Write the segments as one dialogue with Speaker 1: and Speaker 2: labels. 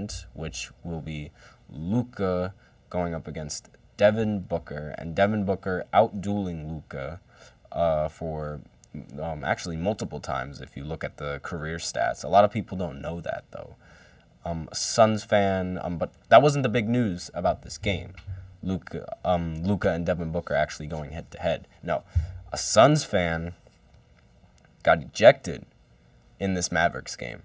Speaker 1: opponent, which will be Luka going up against Devin Booker, and Devin Booker outdueling Luka for actually multiple times if you look at the career stats. A lot of people don't know that, though. A Suns fan, but that wasn't the big news about this game. Luka and Devin Booker actually going head-to-head. No, a Suns fan got ejected in this Mavericks game.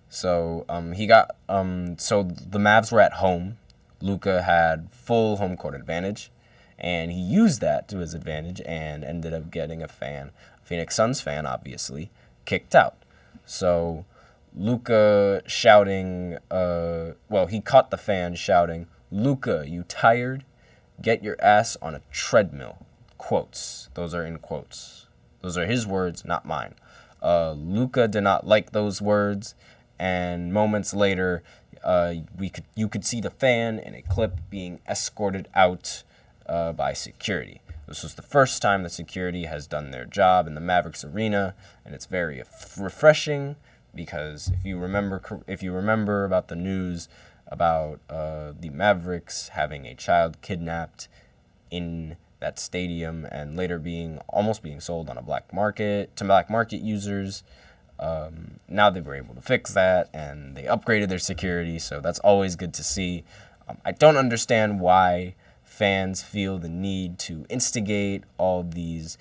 Speaker 1: So so the Mavs were at home. Luka had full home court advantage, and he used that to his advantage and ended up getting a Phoenix Suns fan, obviously, kicked out. So Luka shouting, he caught the fan shouting, "Luka, you tired? Get your ass on a treadmill." Quotes. Those are in quotes. Those are his words, not mine. Luka did not like those words, and moments later, you could see the fan in a clip being escorted out by security. This was the first time that security has done their job in the Mavericks arena, and it's very refreshing because if you remember about the news about the Mavericks having a child kidnapped in that stadium and later almost being sold on a black market users. Now they were able to fix that, and they upgraded their security, so that's always good to see. I don't understand why fans feel the need to instigate all these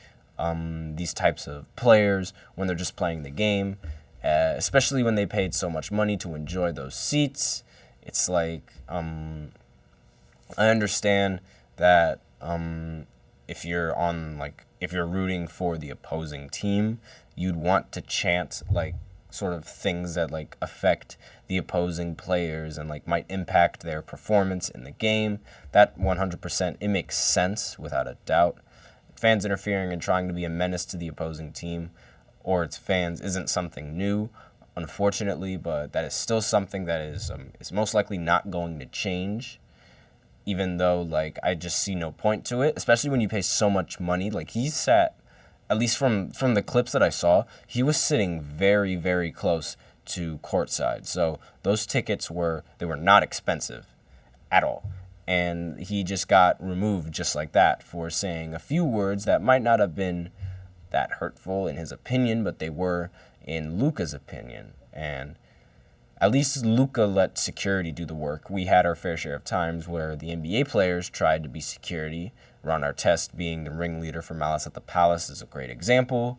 Speaker 1: types of players when they're just playing the game, especially when they paid so much money to enjoy those seats. It's like, I understand that if you're rooting for the opposing team, you'd want to chant sort of things that affect the opposing players and might impact their performance in the game. That 100%, it makes sense without a doubt. Fans interfering and trying to be a menace to the opposing team or its fans isn't something new, unfortunately, but that is still something that is most likely not going to change, even though I just see no point to it, especially when you pay so much money. He sat, at least from the clips that I saw, he was sitting very, very close to courtside. So those tickets were not expensive at all. And he just got removed just like that for saying a few words that might not have been that hurtful in his opinion, but they were in Luka's opinion. And at least Luka let security do the work. We had our fair share of times where the NBA players tried to be security. Ron Artest being the ringleader for Malice at the Palace is a great example.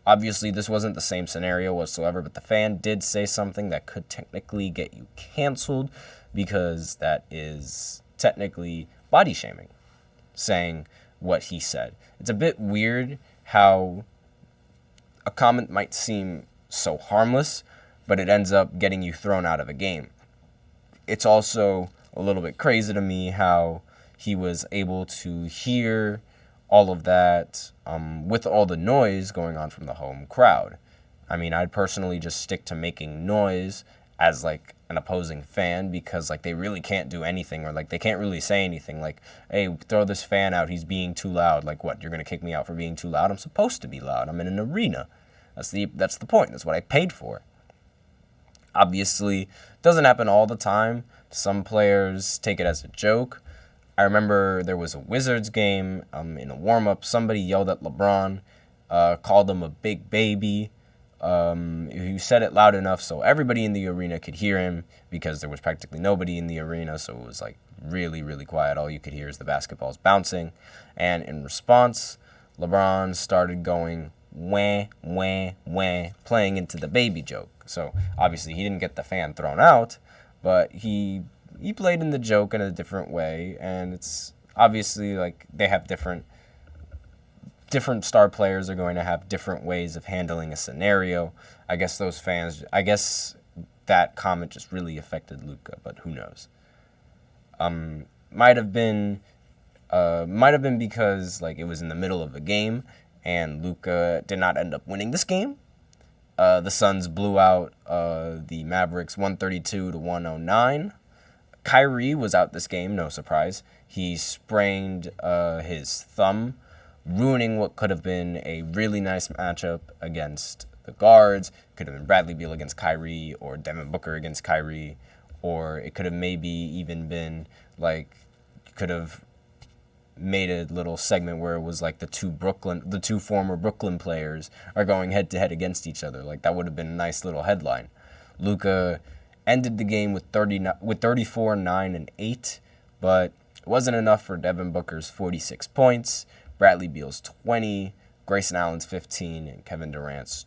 Speaker 1: Obviously, this wasn't the same scenario whatsoever, but the fan did say something that could technically get you canceled because that is technically body shaming, saying what he said. It's a bit weird how a comment might seem so harmless, but it ends up getting you thrown out of a game. It's also a little bit crazy to me how he was able to hear all of that with all the noise going on from the home crowd. I mean, I'd personally just stick to making noise as an opposing fan because they really can't do anything or they can't really say anything hey, throw this fan out, he's being too loud. What, you're going to kick me out for being too loud? I'm supposed to be loud. I'm in an arena. That's the point. That's what I paid for. Obviously, it doesn't happen all the time. Some players take it as a joke. I remember there was a Wizards game in a warm-up. Somebody yelled at LeBron, called him a big baby. He said it loud enough so everybody in the arena could hear him because there was practically nobody in the arena, so it was really, really quiet. All you could hear is the basketballs bouncing. And in response, LeBron started going wah, wah, wah, playing into the baby joke. So obviously he didn't get the fan thrown out, but he played in the joke in a different way, and it's obviously they have different star players are going to have different ways of handling a scenario. I guess that comment just really affected Luka, but who knows? Might have been because it was in the middle of a game and Luka did not end up winning this game. The Suns blew out the Mavericks 132-109. Kyrie was out this game, no surprise. He sprained his thumb, ruining what could have been a really nice matchup against the guards. Could have been Bradley Beal against Kyrie or Devin Booker against Kyrie or it could have maybe even been like, could have made a little segment where it was like the two former Brooklyn players are going head to head against each other. Like, that would have been a nice little headline. Luka ended the game with 34, 9, and 8, but it wasn't enough for Devin Booker's 46 points, Bradley Beal's 20, Grayson Allen's 15, and Kevin Durant's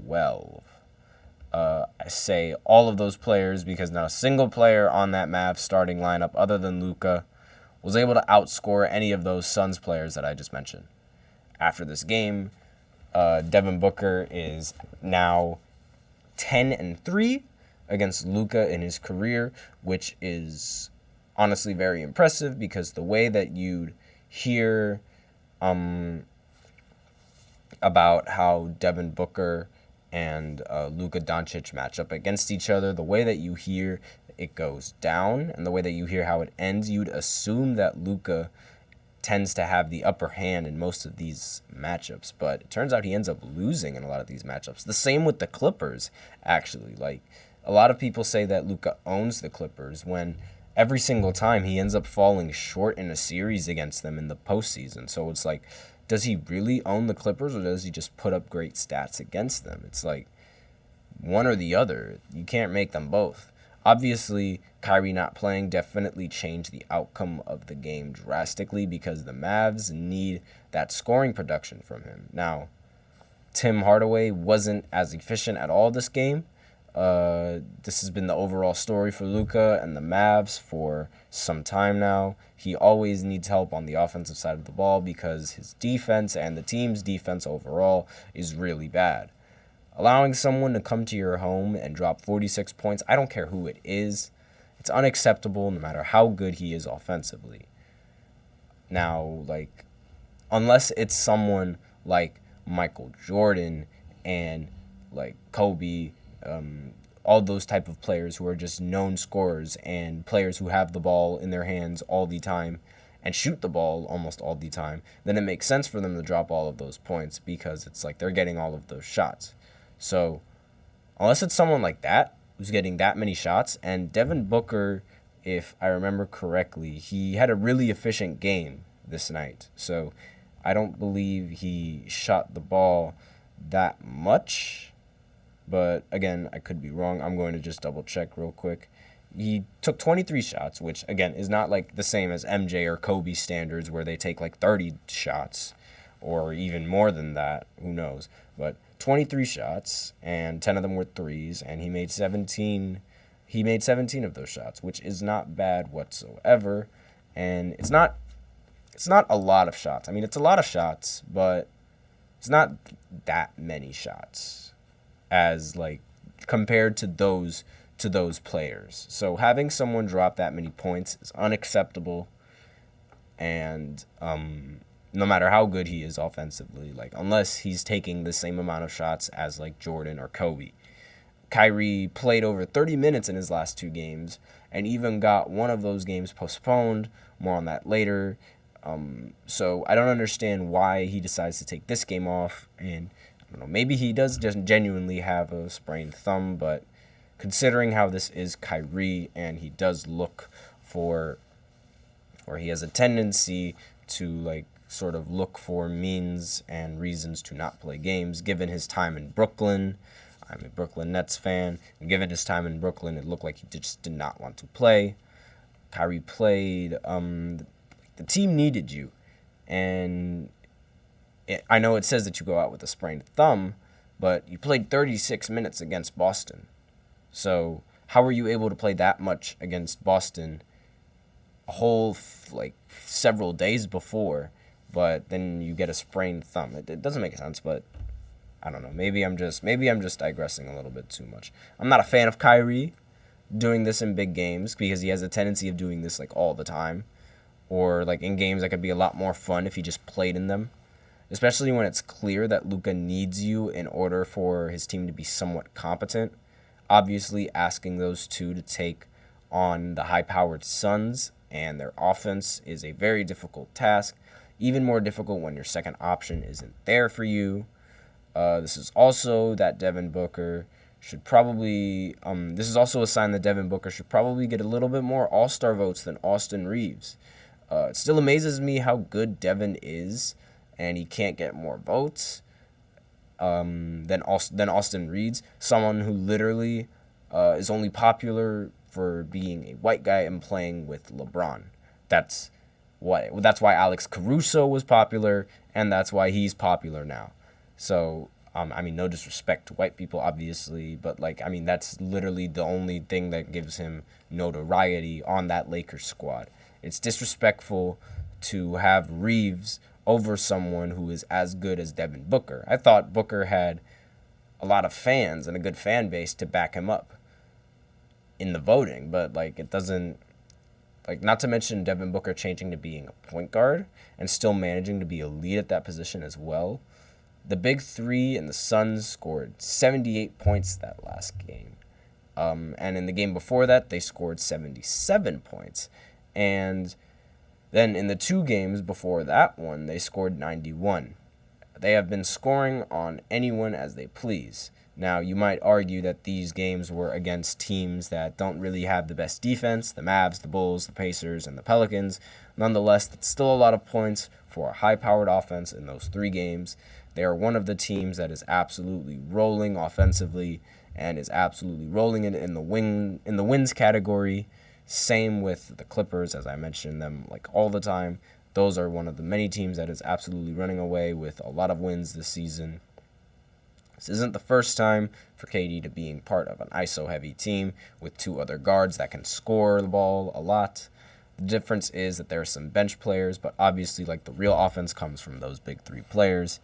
Speaker 1: 12. I say all of those players because not a single player on that Mavs starting lineup other than Luka was able to outscore any of those Suns players that I just mentioned. After this game, Devin Booker is now 10-3 against Luka in his career, which is honestly very impressive because the way that you'd hear about how Devin Booker and Luka Doncic match up against each other, the way that you hear it goes down and the way that you hear how it ends, you'd assume that Luka tends to have the upper hand in most of these matchups, but it turns out he ends up losing in a lot of these matchups. The same with the Clippers, actually. Like, a lot of people say that Luka owns the Clippers when every single time he ends up falling short in a series against them in the postseason. So it's like, does he really own the Clippers, or does he just put up great stats against them? It's like one or the other. You can't make them both. Obviously, Kyrie not playing definitely changed the outcome of the game drastically because the Mavs need that scoring production from him. Now, Tim Hardaway wasn't as efficient at all this game. This has been the overall story for Luka and the Mavs for some time now. He always needs help on the offensive side of the ball because his defense and the team's defense overall is really bad. Allowing someone to come to your home and drop 46 points, I don't care who it is, it's unacceptable no matter how good he is offensively. Now, like, unless it's someone like Michael Jordan and like Kobe, all those type of players who are just known scorers and players who have the ball in their hands all the time and shoot the ball almost all the time, then it makes sense for them to drop all of those points because it's like they're getting all of those shots. So unless it's someone like that who's getting that many shots, and Devin Booker, if I remember correctly, he had a really efficient game this night. So I don't believe he shot the ball that much. But again, I could be wrong. I'm going to just double check real quick. He took 23 shots, which again is not like the same as MJ or Kobe standards where they take like 30 shots or even more than that. Who knows? But 23 shots and 10 of them were threes, and he made 17. He made 17 of those shots, which is not bad whatsoever. And it's not a lot of shots. I mean, it's a lot of shots, but it's not that many shots as like compared to those players. So having someone drop that many points is unacceptable, and no matter how good he is offensively, like unless he's taking the same amount of shots as like Jordan or Kobe. Kyrie played over 30 minutes in his last two games and even got one of those games postponed. More on that later. So I don't understand why he decides to take this game off, and I don't know, maybe he does just genuinely have a sprained thumb, but considering how this is Kyrie and he does look for, or he has a tendency to like sort of look for means and reasons to not play games, given his time in Brooklyn. I'm a Brooklyn Nets fan, and given his time in Brooklyn, it looked like he just did not want to play. Kyrie played. The team needed you, and I know it says that you go out with a sprained thumb, but you played 36 minutes against Boston. So how were you able to play that much against Boston a whole like several days before, but then you get a sprained thumb? It doesn't make sense, but I don't know. Maybe I'm just digressing a little bit too much. I'm not a fan of Kyrie doing this in big games because he has a tendency of doing this like all the time, or like in games that could be a lot more fun if he just played in them. Especially when it's clear that Luka needs you in order for his team to be somewhat competent. Obviously, asking those two to take on the high-powered Suns and their offense is a very difficult task, even more difficult when your second option isn't there for you. This is also that Devin Booker should probably, this is also a sign that Devin Booker should probably get a little bit more All-Star votes than Austin Reeves. It still amazes me how good Devin is, and he can't get more votes than Austin Reeves, someone who literally is only popular for being a white guy and playing with LeBron. That's why Alex Caruso was popular, and that's why he's popular now. So, no disrespect to white people, obviously, but, that's literally the only thing that gives him notoriety on that Lakers squad. It's disrespectful to have Reeves over someone who is as good as Devin Booker. I thought Booker had a lot of fans and a good fan base to back him up in the voting, but, it doesn't, not to mention Devin Booker changing to being a point guard and still managing to be elite at that position as well. The Big Three and the Suns scored 78 points that last game. And in the game before that, they scored 77 points. And then in the 2 games before that one, they scored 91. They have been scoring on anyone as they please. Now, you might argue that these games were against teams that don't really have the best defense, the Mavs, the Bulls, the Pacers, and the Pelicans. Nonetheless, that's still a lot of points for a high-powered offense in those 3 games. They are one of the teams that is absolutely rolling offensively and is absolutely rolling in the wins category. Same with the Clippers, as I mentioned them all the time. Those are one of the many teams that is absolutely running away with a lot of wins this season. This isn't the first time for KD to being part of an ISO-heavy team with 2 other guards that can score the ball a lot. The difference is that there are some bench players, but obviously the real offense comes from those big 3 players.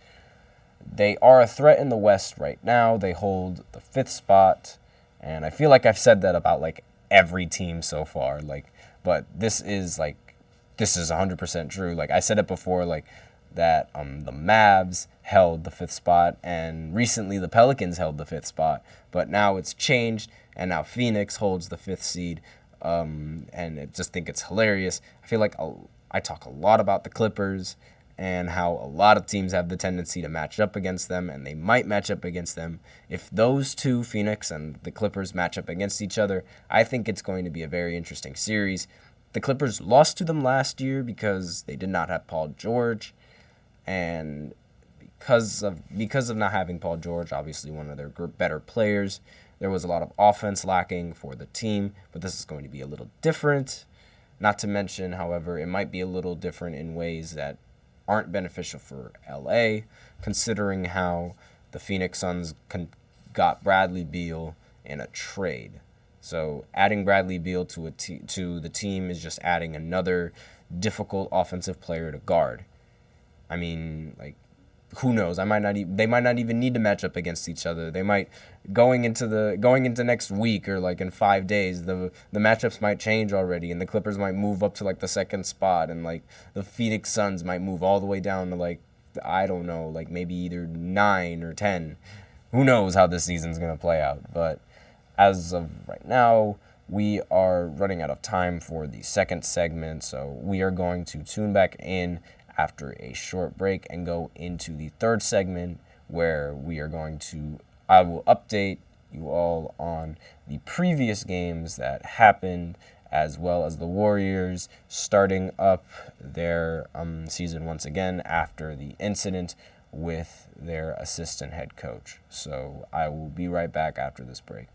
Speaker 1: They are a threat in the West right now. They hold the 5th spot, and I feel like I've said that about every team so far. But this is 100% true. I said it before, that the Mavs held the 5th spot, and recently the Pelicans held the 5th spot, but now it's changed, and now Phoenix holds the 5th seed, and I just think it's hilarious. I feel like I talk a lot about the Clippers and how a lot of teams have the tendency to match up against them, and they might match up against them. If those 2, Phoenix and the Clippers, match up against each other, I think it's going to be a very interesting series. The Clippers lost to them last year because they did not have Paul George, and because of not having Paul George, obviously one of their better players, there was a lot of offense lacking for the team, but this is going to be a little different. Not to mention, however, it might be a little different in ways that aren't beneficial for LA, considering how the Phoenix Suns got Bradley Beal in a trade. So adding Bradley Beal to the team is just adding another difficult offensive player to guard. Who knows? They might not even need to match up against each other. They might going into next week or in 5 days, the matchups might change already, and the Clippers might move up to the 2nd spot, and the Phoenix Suns might move all the way down to I don't know, maybe either 9 or 10. Who knows how this season's gonna play out? But as of right now, we are running out of time for the 2nd segment, so we are going to tune back in after a short break and go into the 3rd segment, where I will update you all on the previous games that happened, as well as the Warriors starting up their season once again after the incident with their assistant head coach. So I will be right back after this break.